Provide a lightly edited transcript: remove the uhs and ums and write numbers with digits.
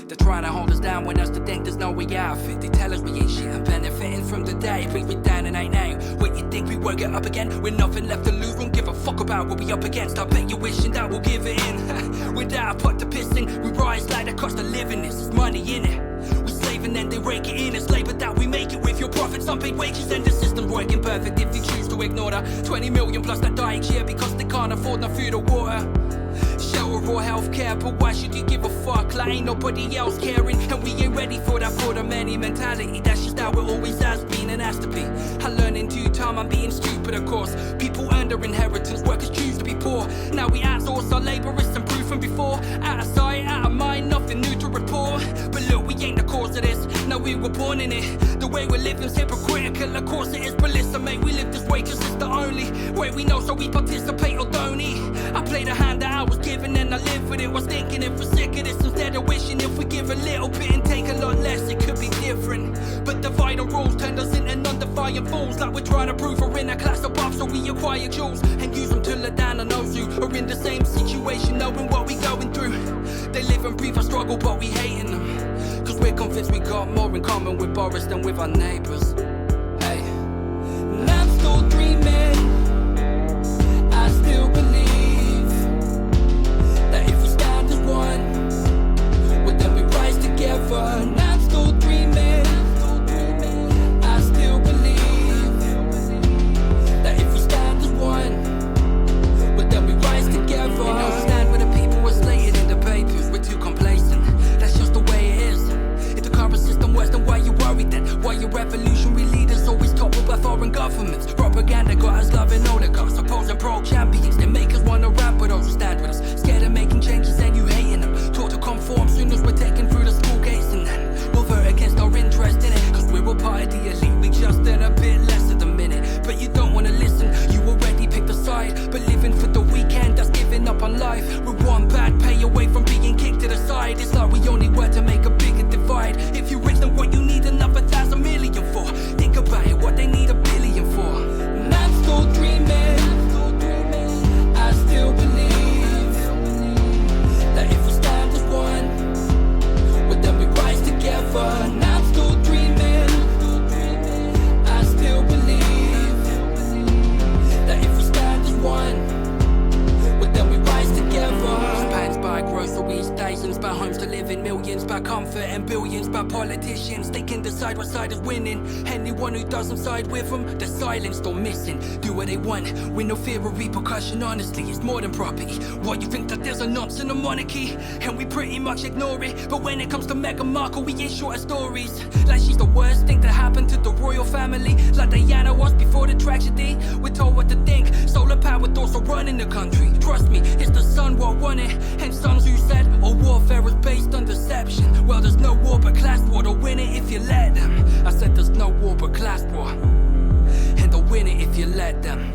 They're trying to hold us down when us to think there's no way out of it. They tell us we ain't shit and benefiting from the day. It brings me down and ain't now. What you think we won't get up again? With nothing left to lose, won't give a fuck about what we up against. I bet you're wishing that we'll give it in. Without a pot to piss in, we rise like the cost of living. This is money in it. We slave and then they rake it in. It's labor that we make it with your profits, unpaid wages, and the system's working perfect. If you choose to ignore the 20 million plus that die each year because they can't afford no food or water, shelter or healthcare, but why should you give a fuck? Like ain't nobody else caring, and we ain't ready for that for the many mentality. That's just how it always has been and has to be. I learned in due time I'm being stupid, of course. People earn their inheritance, workers choose to be poor. Now we outsource our labour, it's some proof from before. Out of sight, out of mind, nothing new to report. But look, we ain't the cause of this, no, we were born in it. The way we live is hypocritical, of course it is. But listen mate, we live this way cause it's the only way we know, so we participate or don't eat. I play the hand that I was given and I live with it. Was thinking if we're sick of this, instead of wishing if we give a little bit and take a lot less, it could be different. But divide and rules turned us into non-defiant fools, like we're trying to prove we're in a class above, so we acquire jewels and use them to let down on those who are in the same situation, knowing what we going through. They live and breathe our struggle, but we hating them, cause we're convinced we got more in common with Boris than with our neighbours. Hey, and I'm still dreaming, I still believe that if we stand as one, well then we rise together. And I'm still dreaming, I still believe that if we stand as one, well then we rise together. You know, stand with the people were slated in the papers. We're too complacent, that's just the way it is. If the current system worse, then why you worried then? Why your revolutionary leaders always toppled by foreign governments? Propaganda got us loving oligarchs, opposing pro-champions. They make us wanna rap with those who stand with us. Scared of making changes and you hating them. Taught to conform soon as we're taken through the school gates, and then we'll vote against our interest in it. Cause we're all part of the elite, we just earn a bit less at the minute. But you don't wanna listen, you already picked a side. But living for the weekend, that's giving up on life. We're one bad pay away from being kicked to the side. It's like we only work to make a bigger divide. If you rich, then what you need another 1,000 million for? Think about it, what they need 1 billion for. And I'm still dreaming, I still believe that if we stand as one, well then we rise together. And I'm still dreaming, I still believe that if we stand as one, well then we rise together. Pants by groceries, thousands by homes to live in, millions by comfort and billions by politicians. They can decide what side is winning. Anyone who doesn't side with them, they're silenced or missing. Do what they want with no fear of repercussion. Honestly, it's more than property. Why you think that there's a nonce in a monarchy and we pretty much ignore it? But when it comes to Meghan Markle, we ain't short of stories. Like she's the worst thing to happen to the royal family, like Diana was before the tragedy. We're told what to think, solar powered thoughts are running the country. Trust me, it's the sun what won it, and sons who said all warfare is based on deception. Well, there's no war but class war, they'll win it if you let them. I said there's no war but class war, and they'll win it if you let them.